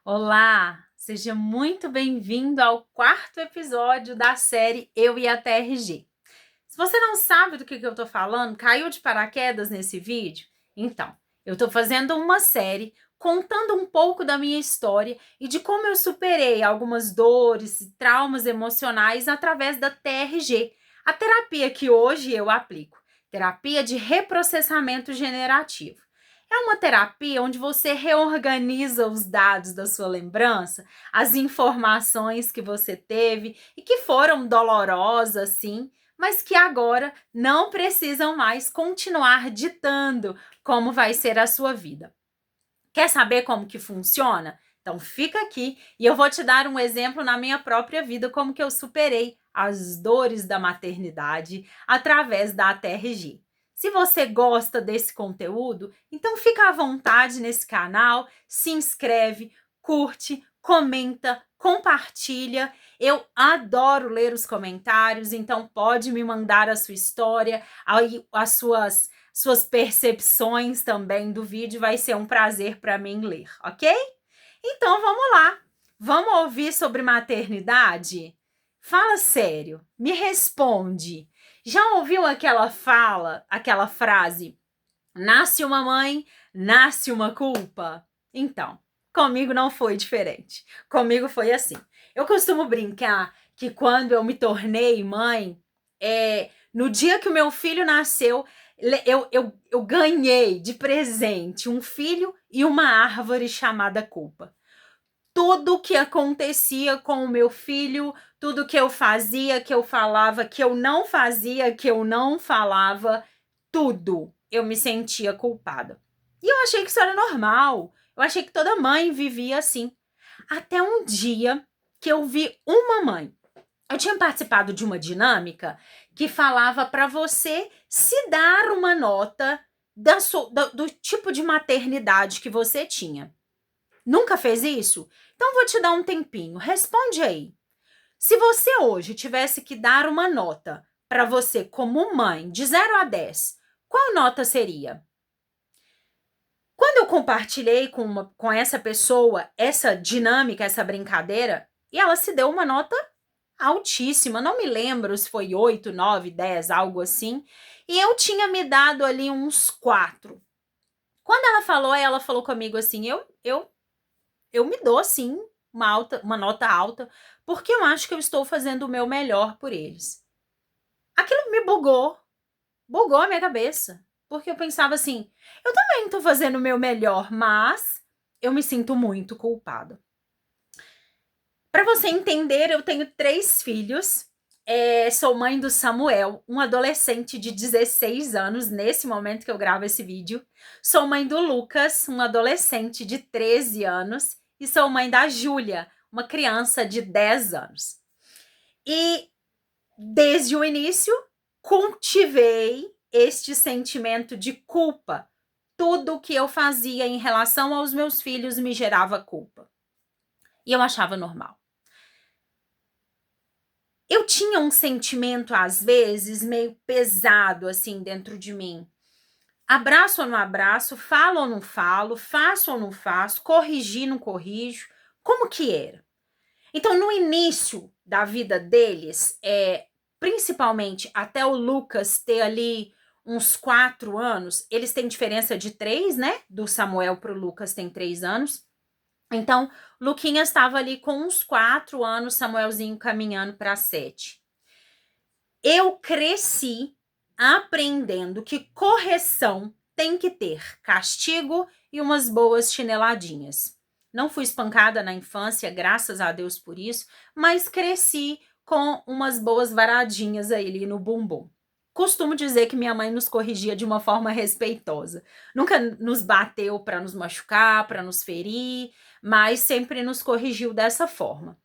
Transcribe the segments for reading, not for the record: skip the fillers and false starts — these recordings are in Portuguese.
Olá, seja muito bem-vindo ao quarto episódio da série Eu e a TRG. Se você não sabe do que eu tô falando, caiu de paraquedas nesse vídeo? Então, eu tô fazendo uma série contando um pouco da minha história e de como eu superei algumas dores e traumas emocionais através da TRG, a terapia que hoje eu aplico, terapia de reprocessamento generativo. É uma terapia onde você reorganiza os dados da sua lembrança, as informações que você teve e que foram dolorosas, sim, mas que agora não precisam mais continuar ditando como vai ser a sua vida. Quer saber como que funciona? Então fica aqui e eu vou te dar um exemplo na minha própria vida como que eu superei as dores da maternidade através da TRG. Se você gosta desse conteúdo, então fica à vontade nesse canal, se inscreve, curte, comenta, compartilha. Eu adoro ler os comentários, então pode me mandar a sua história, as suas percepções também do vídeo, vai ser um prazer para mim ler, ok? Então vamos lá, vamos ouvir sobre maternidade? Fala sério, me responde. Já ouviu aquela frase, nasce uma mãe, nasce uma culpa? Então, comigo não foi diferente. Comigo foi assim. Eu costumo brincar que quando eu me tornei mãe, no dia que o meu filho nasceu, eu ganhei de presente um filho e uma árvore chamada culpa. Tudo que acontecia com o meu filho, tudo que eu fazia, que eu falava, que eu não fazia, que eu não falava, tudo eu me sentia culpada. E eu achei que isso era normal. Eu achei que toda mãe vivia assim. Até um dia que eu vi uma mãe. Eu tinha participado de uma dinâmica que falava para você se dar uma nota do tipo de maternidade que você tinha. Nunca fez isso? Então vou te dar um tempinho. Responde aí. Se você hoje tivesse que dar uma nota para você como mãe, de 0 a 10, qual nota seria? Quando eu compartilhei com essa pessoa essa dinâmica, essa brincadeira, e ela se deu uma nota altíssima, não me lembro se foi 8, 9, 10, algo assim, e eu tinha me dado ali uns 4. Quando ela falou comigo assim, eu me dou sim uma nota alta, porque eu acho que eu estou fazendo o meu melhor por eles. Aquilo me bugou a minha cabeça, porque eu pensava assim, eu também estou fazendo o meu melhor, mas eu me sinto muito culpada. Para você entender, eu tenho 3 filhos. Sou mãe do Samuel, um adolescente de 16 anos, nesse momento que eu gravo esse vídeo. Sou mãe do Lucas, um adolescente de 13 anos. E sou mãe da Júlia, uma criança de 10 anos. E desde o início, cultivei este sentimento de culpa. Tudo que eu fazia em relação aos meus filhos me gerava culpa. E eu achava normal. Eu tinha um sentimento, às vezes, meio pesado, assim, dentro de mim. Abraço ou não abraço, falo ou não falo, faço ou não faço, corrigi, não corrijo. Como que era? Então, no início da vida deles, principalmente até o Lucas ter ali uns 4 anos, eles têm diferença de 3, né? Do Samuel para o Lucas tem 3 anos. Então, Luquinhas estava ali com uns 4 anos, Samuelzinho caminhando para 7. Eu cresci aprendendo que correção tem que ter castigo e umas boas chineladinhas. Não fui espancada na infância, graças a Deus por isso, mas cresci com umas boas varadinhas aí ali no bumbum. Costumo dizer que minha mãe nos corrigia de uma forma respeitosa. Nunca nos bateu para nos machucar, para nos ferir, mas sempre nos corrigiu dessa forma.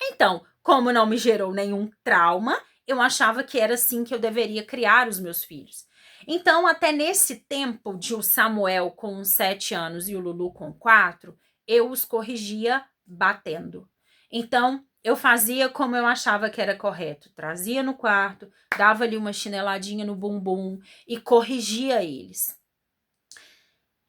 Então, como não me gerou nenhum trauma, eu achava que era assim que eu deveria criar os meus filhos. Então, até nesse tempo de o Samuel com 7 anos e o Lulu com 4, eu os corrigia batendo. Então, eu fazia como eu achava que era correto. Trazia no quarto, dava ali uma chineladinha no bumbum e corrigia eles.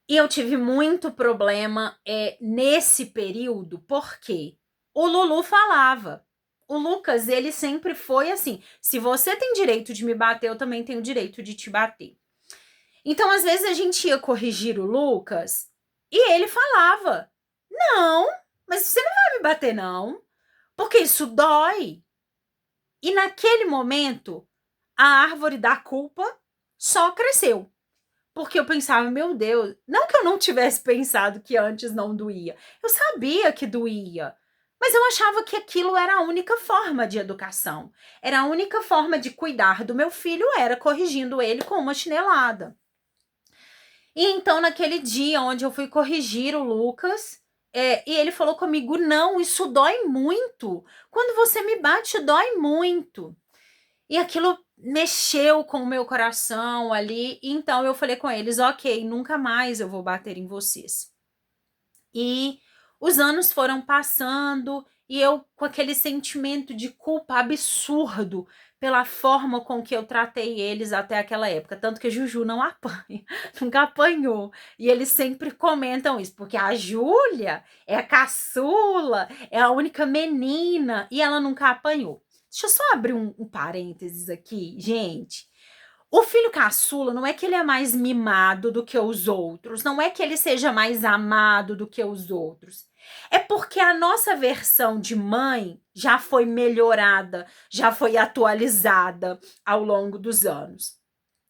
E eu tive muito problema nesse período, porque o Lulu falava. O Lucas, ele sempre foi assim: se você tem direito de me bater, eu também tenho direito de te bater. Então, às vezes, a gente ia corrigir o Lucas e ele falava: não, mas você não vai me bater, não, porque isso dói. E naquele momento, a árvore da culpa só cresceu. Porque eu pensava, meu Deus, não que eu não tivesse pensado que antes não doía. Eu sabia que doía. Mas eu achava que aquilo era a única forma de educação. Era a única forma de cuidar do meu filho, era corrigindo ele com uma chinelada. E então, naquele dia onde eu fui corrigir o Lucas, e ele falou comigo: não, isso dói muito. Quando você me bate, dói muito. E aquilo mexeu com o meu coração ali. Então eu falei com eles: ok, nunca mais eu vou bater em vocês. E os anos foram passando e eu com aquele sentimento de culpa absurdo pela forma com que eu tratei eles até aquela época. Tanto que a Juju não apanha, nunca apanhou. E eles sempre comentam isso, porque a Júlia é a caçula, é a única menina e ela nunca apanhou. Deixa eu só abrir um parênteses aqui, gente. O filho caçula não é que ele é mais mimado do que os outros, não é que ele seja mais amado do que os outros. É porque a nossa versão de mãe já foi melhorada, já foi atualizada ao longo dos anos.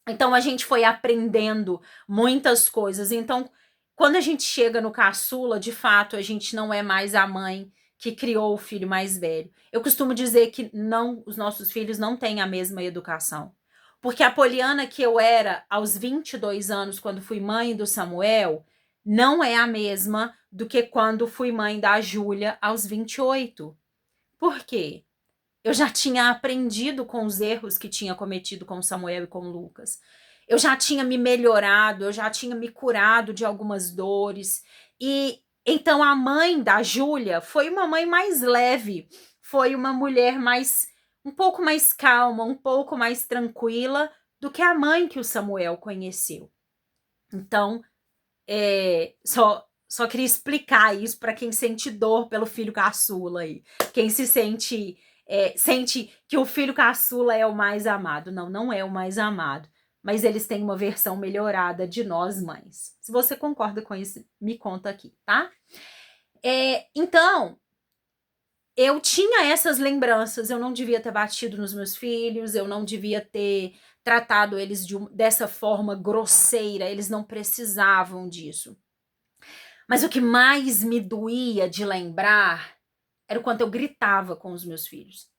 Então a gente foi aprendendo muitas coisas. Então, quando a gente chega no caçula, de fato, a gente não é mais a mãe que criou o filho mais velho. Eu costumo dizer que não, os nossos filhos não têm a mesma educação. Porque a Poliana que eu era aos 22 anos, quando fui mãe do Samuel, não é a mesma do que quando fui mãe da Júlia aos 28. Por quê? Eu já tinha aprendido com os erros que tinha cometido com Samuel e com Lucas. Eu já tinha me melhorado, eu já tinha me curado de algumas dores. E então a mãe da Júlia foi uma mãe mais leve, foi uma mulher mais um pouco mais calma, um pouco mais tranquila do que a mãe que o Samuel conheceu. Então, só queria explicar isso para quem sente dor pelo filho caçula aí. Quem se sente que o filho caçula é o mais amado. Não, não é o mais amado. Mas eles têm uma versão melhorada de nós mães. Se você concorda com isso, me conta aqui, tá? Então, eu tinha essas lembranças. Eu não devia ter batido nos meus filhos, eu não devia ter tratado eles dessa forma grosseira. Eles não precisavam disso. Mas o que mais me doía de lembrar era o quanto eu gritava com os meus filhos.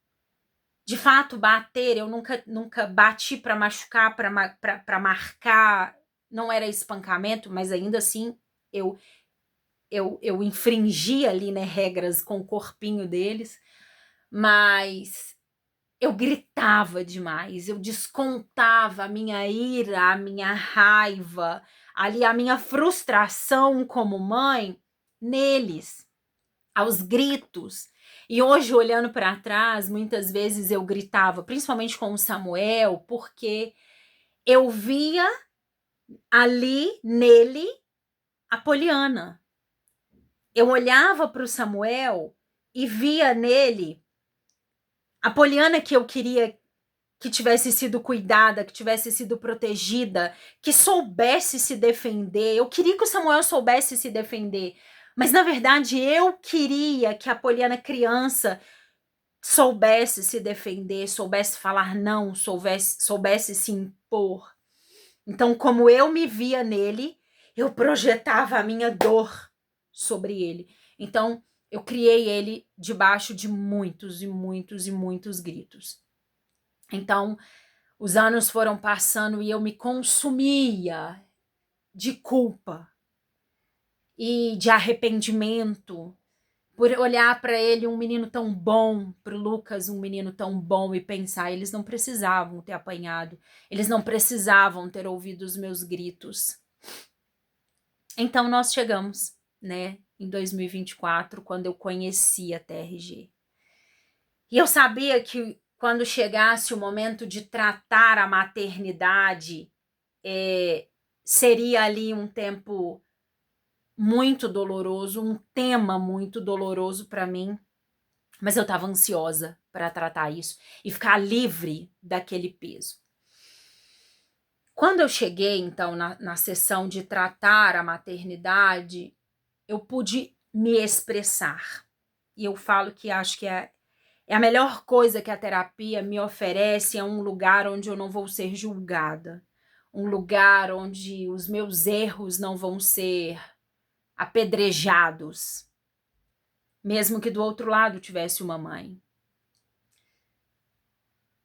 De fato, bater, eu nunca bati para machucar, para marcar, não era espancamento, mas ainda assim eu infringia ali, né, regras com o corpinho deles, mas eu gritava demais, eu descontava a minha ira, a minha raiva, ali a minha frustração como mãe neles, aos gritos. E hoje, olhando para trás, muitas vezes eu gritava, principalmente com o Samuel, porque eu via ali nele a Poliana. Eu olhava para o Samuel e via nele a Poliana que eu queria que tivesse sido cuidada, que tivesse sido protegida, que soubesse se defender. Eu queria que o Samuel soubesse se defender, mas na verdade eu queria que a Poliana criança soubesse se defender, soubesse falar não, soubesse se impor. Então, como eu me via nele, eu projetava a minha dor sobre ele. Então, eu criei ele debaixo de muitos e muitos e muitos gritos. Então, os anos foram passando e eu me consumia de culpa e de arrependimento por olhar para ele um menino tão bom, para o Lucas um menino tão bom e pensar, eles não precisavam ter apanhado, eles não precisavam ter ouvido os meus gritos. Então nós chegamos, né, em 2024, quando eu conheci a TRG. E eu sabia que quando chegasse o momento de tratar a maternidade, seria ali um tempo muito doloroso, um tema muito doloroso para mim, mas eu estava ansiosa para tratar isso e ficar livre daquele peso. Quando eu cheguei, então, na sessão de tratar a maternidade, eu pude me expressar. E eu falo que acho que é a melhor coisa que a terapia me oferece, é um lugar onde eu não vou ser julgada, um lugar onde os meus erros não vão ser apedrejados, mesmo que do outro lado tivesse uma mãe.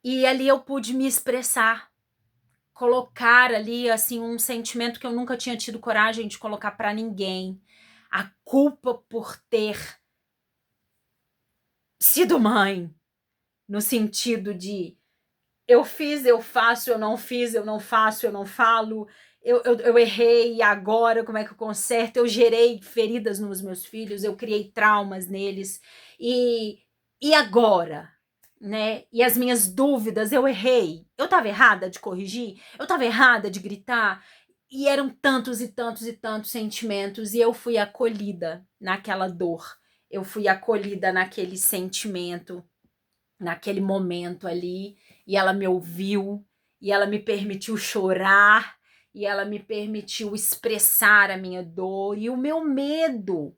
E ali eu pude me expressar, colocar ali assim um sentimento que eu nunca tinha tido coragem de colocar para ninguém, a culpa por ter sido mãe, no sentido de eu fiz, eu faço, eu não fiz, eu não faço, eu não falo, eu errei, e agora como é que eu conserto? Eu gerei feridas nos meus filhos, eu criei traumas neles, e agora? Né? E as minhas dúvidas, eu errei, eu estava errada de corrigir, eu estava errada de gritar, e eram tantos e tantos e tantos sentimentos, e eu fui acolhida naquela dor, eu fui acolhida naquele sentimento, naquele momento ali, e ela me ouviu, e ela me permitiu chorar, e ela me permitiu expressar a minha dor e o meu medo,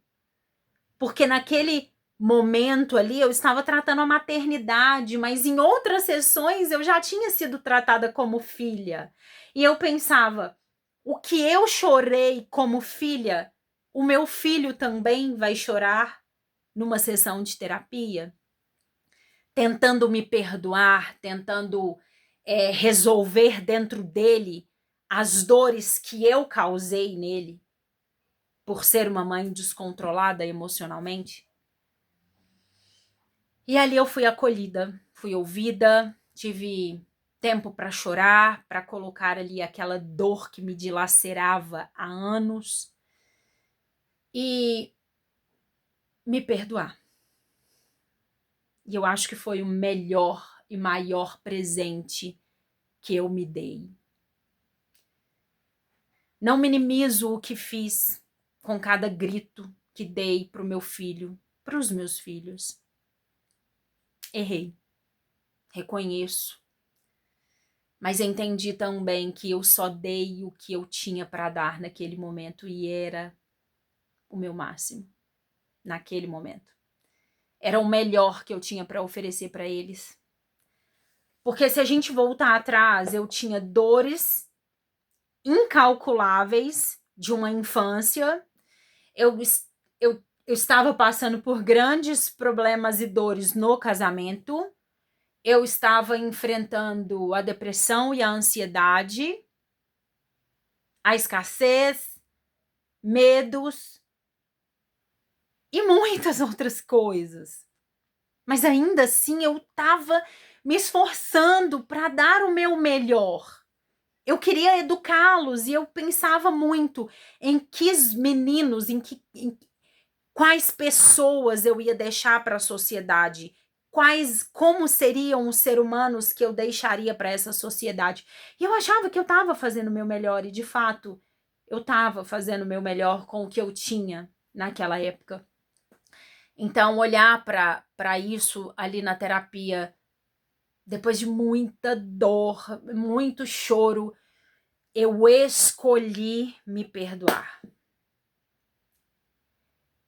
porque naquele momento ali eu estava tratando a maternidade, mas em outras sessões eu já tinha sido tratada como filha, e eu pensava, o que eu chorei como filha, o meu filho também vai chorar numa sessão de terapia? Tentando me perdoar, tentando resolver dentro dele as dores que eu causei nele por ser uma mãe descontrolada emocionalmente. E ali eu fui acolhida, fui ouvida, tive tempo para chorar, para colocar ali aquela dor que me dilacerava há anos e me perdoar. E eu acho que foi o melhor e maior presente que eu me dei. Não minimizo o que fiz com cada grito que dei para o meu filho, para os meus filhos. Errei, reconheço, mas entendi também que eu só dei o que eu tinha para dar naquele momento e era o meu máximo, naquele momento. Era o melhor que eu tinha para oferecer para eles. Porque se a gente voltar atrás, eu tinha dores incalculáveis de uma infância, eu estava passando por grandes problemas e dores no casamento, eu estava enfrentando a depressão e a ansiedade, a escassez, medos e muitas outras coisas. Mas ainda assim eu estava me esforçando para dar o meu melhor. Eu queria educá-los e eu pensava muito em que meninos, em quais pessoas eu ia deixar para a sociedade, como seriam os seres humanos que eu deixaria para essa sociedade. E eu achava que eu estava fazendo o meu melhor, e de fato, eu estava fazendo o meu melhor com o que eu tinha naquela época. Então, olhar para isso ali na terapia, depois de muita dor, muito choro, eu escolhi me perdoar.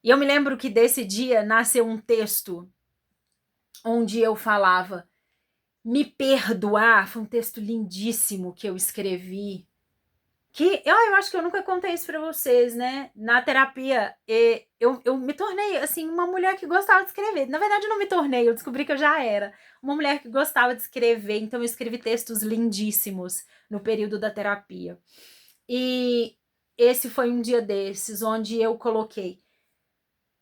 E eu me lembro que desse dia nasceu um texto onde eu falava, me perdoar, foi um texto lindíssimo que eu escrevi, que eu acho que eu nunca contei isso para vocês, né? Na terapia, eu me tornei, assim, uma mulher que gostava de escrever. Na verdade, eu não me tornei, eu descobri que eu já era uma mulher que gostava de escrever, então eu escrevi textos lindíssimos no período da terapia. E esse foi um dia desses, onde eu coloquei,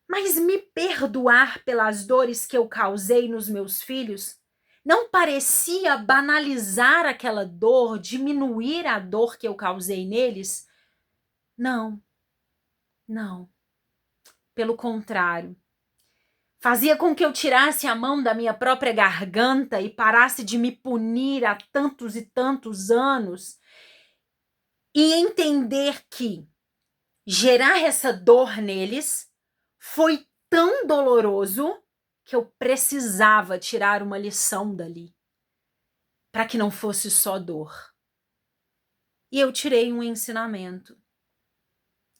mas me perdoar pelas dores que eu causei nos meus filhos não parecia banalizar aquela dor, diminuir a dor que eu causei neles? Não, não. Pelo contrário. Fazia com que eu tirasse a mão da minha própria garganta e parasse de me punir há tantos e tantos anos e entender que gerar essa dor neles foi tão doloroso que eu precisava tirar uma lição dali, para que não fosse só dor. E eu tirei um ensinamento.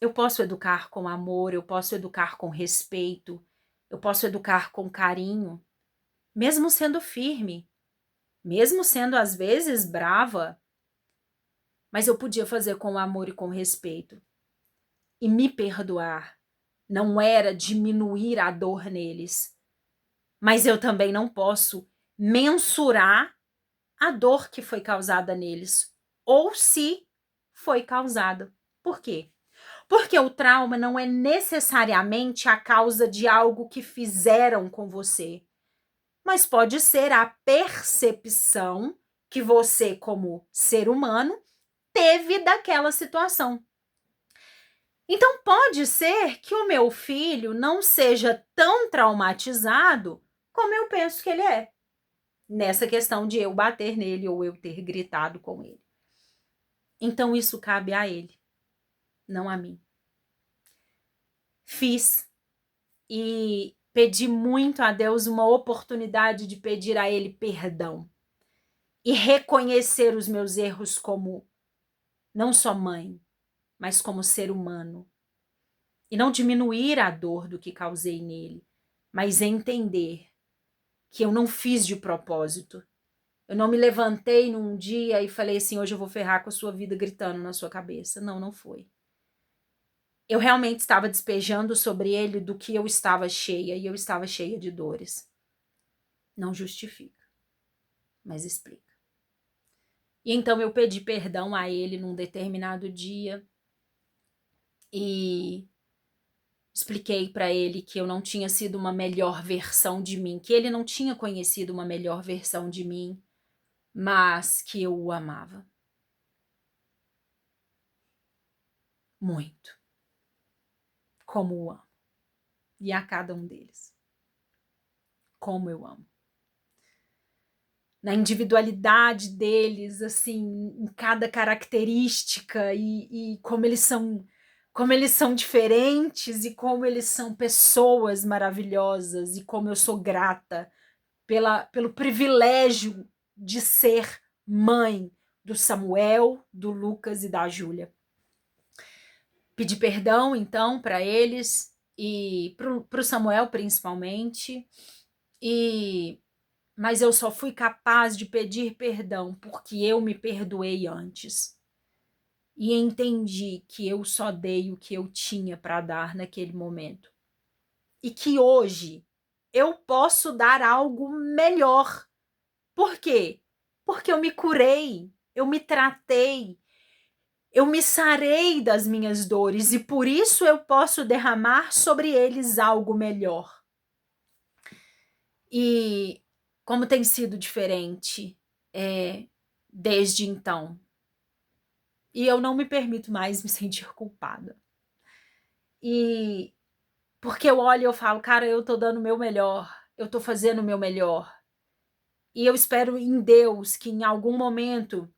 Eu posso educar com amor, eu posso educar com respeito, eu posso educar com carinho, mesmo sendo firme, mesmo sendo às vezes brava, mas eu podia fazer com amor e com respeito. E me perdoar não era diminuir a dor neles, mas eu também não posso mensurar a dor que foi causada neles, ou se foi causada. Por quê? Porque o trauma não é necessariamente a causa de algo que fizeram com você, mas pode ser a percepção que você, como ser humano, teve daquela situação. Então, pode ser que o meu filho não seja tão traumatizado como eu penso que ele é, nessa questão de eu bater nele ou eu ter gritado com ele. Então, isso cabe a ele, não a mim. Fiz e pedi muito a Deus uma oportunidade de pedir a Ele perdão e reconhecer os meus erros como não só mãe, mas como ser humano. E não diminuir a dor do que causei nele, mas entender que eu não fiz de propósito. Eu não me levantei num dia e falei assim, hoje eu vou ferrar com a sua vida gritando na sua cabeça. Não, não foi. Eu realmente estava despejando sobre ele do que eu estava cheia, e eu estava cheia de dores. Não justifica, mas explica. E então eu pedi perdão a ele num determinado dia e expliquei para ele que eu não tinha sido uma melhor versão de mim, que ele não tinha conhecido uma melhor versão de mim, mas que eu o amava. Muito. Como o amo. E a cada um deles. Como eu amo. Na individualidade deles, assim, em cada característica e como eles são diferentes e como eles são pessoas maravilhosas e como eu sou grata pelo privilégio de ser mãe do Samuel, do Lucas e da Júlia. Pedi perdão, então, para eles e para o Samuel, principalmente, mas eu só fui capaz de pedir perdão porque eu me perdoei antes. E entendi que eu só dei o que eu tinha para dar naquele momento. E que hoje eu posso dar algo melhor. Por quê? Porque eu me curei, eu me tratei, eu me sarei das minhas dores e por isso eu posso derramar sobre eles algo melhor. E como tem sido diferente desde então. E eu não me permito mais me sentir culpada. E porque eu olho e eu falo, cara, eu tô dando o meu melhor, eu tô fazendo o meu melhor. E eu espero em Deus que em algum momento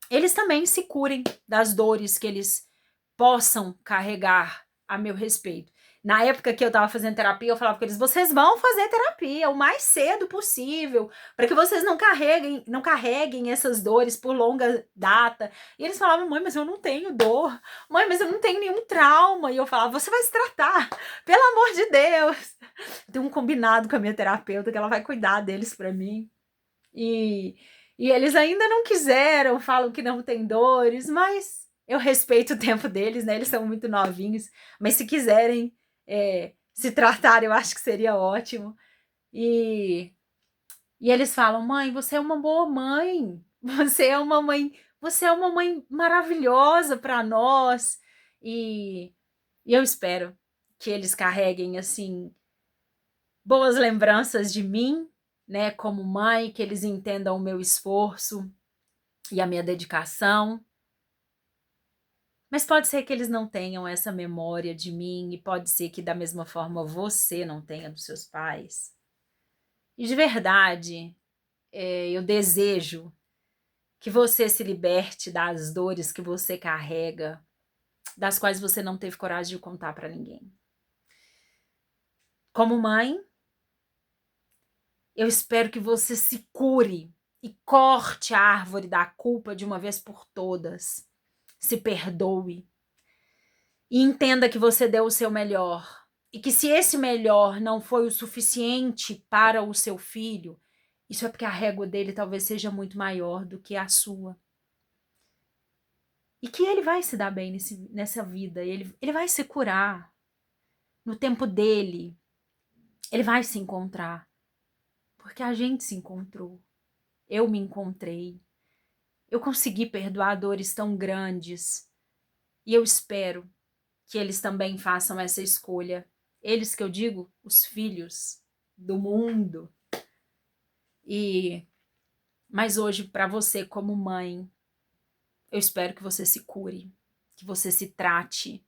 eles também se curem das dores que eles possam carregar a meu respeito. Na época que eu estava fazendo terapia, eu falava com eles, vocês vão fazer terapia o mais cedo possível, para que vocês não carreguem essas dores por longa data. E eles falavam, mãe, mas eu não tenho dor. Mãe, mas eu não tenho nenhum trauma. E eu falava, você vai se tratar, pelo amor de Deus. Eu tenho um combinado com a minha terapeuta que ela vai cuidar deles para mim. E eles ainda não quiseram, falam que não tem dores, mas eu respeito o tempo deles, né? Eles são muito novinhos, mas se quiserem se tratar, eu acho que seria ótimo. E eles falam, mãe, você é uma boa mãe, você é uma mãe maravilhosa para nós. E eu espero que eles carreguem, assim, boas lembranças de mim, né, como mãe, que eles entendam o meu esforço e a minha dedicação. Mas pode ser que eles não tenham essa memória de mim e pode ser que da mesma forma você não tenha dos seus pais. E de verdade, eu desejo que você se liberte das dores que você carrega das quais você não teve coragem de contar para ninguém. Como mãe, eu espero que você se cure e corte a árvore da culpa de uma vez por todas. Se perdoe e entenda que você deu o seu melhor. E que se esse melhor não foi o suficiente para o seu filho, isso é porque a régua dele talvez seja muito maior do que a sua. E que ele vai se dar bem nessa vida, ele vai se curar no tempo dele, ele vai se encontrar. Porque a gente se encontrou, eu me encontrei, eu consegui perdoar dores tão grandes e eu espero que eles também façam essa escolha. Eles que eu digo, os filhos do mundo. Mas hoje, para você como mãe, eu espero que você se cure, que você se trate,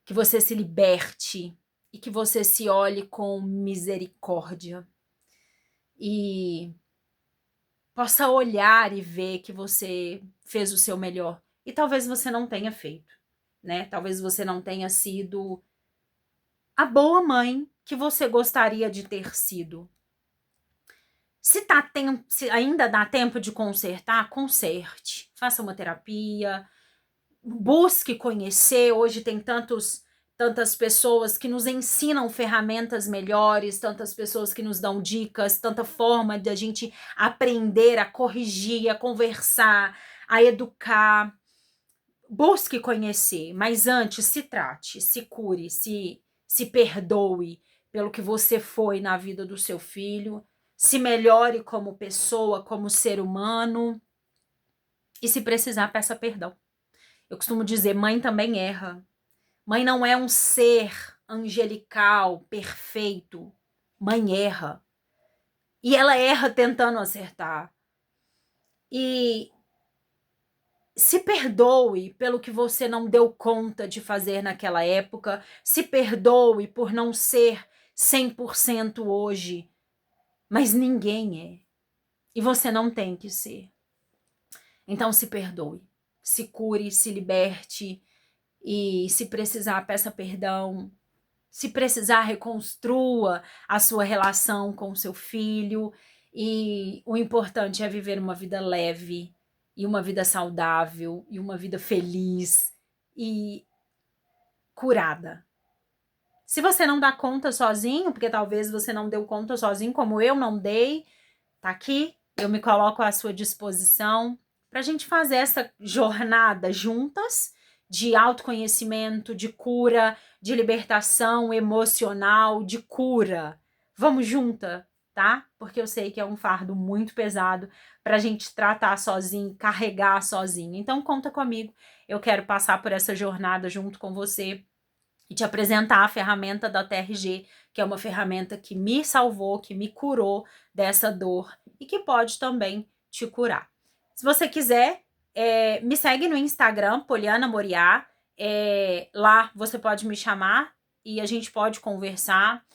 que você se liberte e que você se olhe com misericórdia e possa olhar e ver que você fez o seu melhor. E talvez você não tenha feito, né? Talvez você não tenha sido a boa mãe que você gostaria de ter sido. Se ainda dá tempo de consertar, conserte. Faça uma terapia, busque conhecer. Hoje tem tantas pessoas que nos ensinam ferramentas melhores, tantas pessoas que nos dão dicas, tanta forma de a gente aprender a corrigir, a conversar, a educar. Busque conhecer, mas antes se trate, se cure, se perdoe pelo que você foi na vida do seu filho, se melhore como pessoa, como ser humano e se precisar, peça perdão. Eu costumo dizer, mãe também erra. Mãe não é um ser angelical, perfeito. Mãe erra. E ela erra tentando acertar. E se perdoe pelo que você não deu conta de fazer naquela época. Se perdoe por não ser 100% hoje. Mas ninguém é. E você não tem que ser. Então se perdoe. Se cure, se liberte. E se precisar, peça perdão. Se precisar, reconstrua a sua relação com o seu filho. E o importante é viver uma vida leve, e uma vida saudável, e uma vida feliz e curada. Se você não dá conta sozinho, porque talvez você não deu conta sozinho, como eu não dei, tá aqui, eu me coloco à sua disposição para a gente fazer essa jornada juntas de autoconhecimento, de cura, de libertação emocional, de cura. Vamos junta, tá? Porque eu sei que é um fardo muito pesado para a gente tratar sozinho, carregar sozinho. Então conta comigo, eu quero passar por essa jornada junto com você e te apresentar a ferramenta da TRG, que é uma ferramenta que me salvou, que me curou dessa dor e que pode também te curar. Se você quiser, me segue no Instagram, Poliana Moriá. Lá você pode me chamar e a gente pode conversar.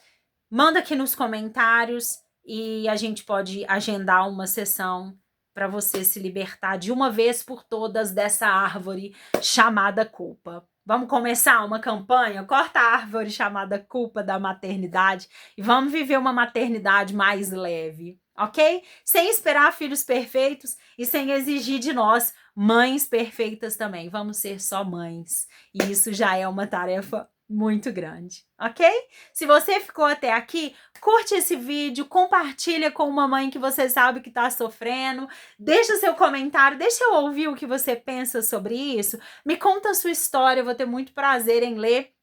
Manda aqui nos comentários e a gente pode agendar uma sessão para você se libertar de uma vez por todas dessa árvore chamada culpa. Vamos começar uma campanha? Corta a árvore chamada culpa da maternidade e vamos viver uma maternidade mais leve, ok? Sem esperar filhos perfeitos e sem exigir de nós mães perfeitas também. Vamos ser só mães. E isso já é uma tarefa muito grande, ok? Se você ficou até aqui, curte esse vídeo, compartilha com uma mãe que você sabe que está sofrendo, deixa seu comentário, deixa eu ouvir o que você pensa sobre isso, me conta a sua história, eu vou ter muito prazer em ler.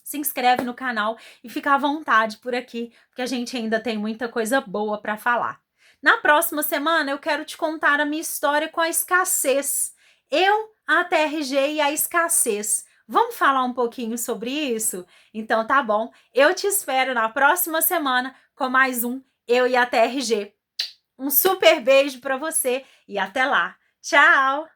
Se inscreve no canal e fica à vontade por aqui, porque a gente ainda tem muita coisa boa para falar. Na próxima semana eu quero te contar a minha história com a escassez. Eu, a TRG e a escassez. Vamos falar um pouquinho sobre isso? Então tá bom, eu te espero na próxima semana com mais um Eu e a TRG. Um super beijo para você e até lá. Tchau!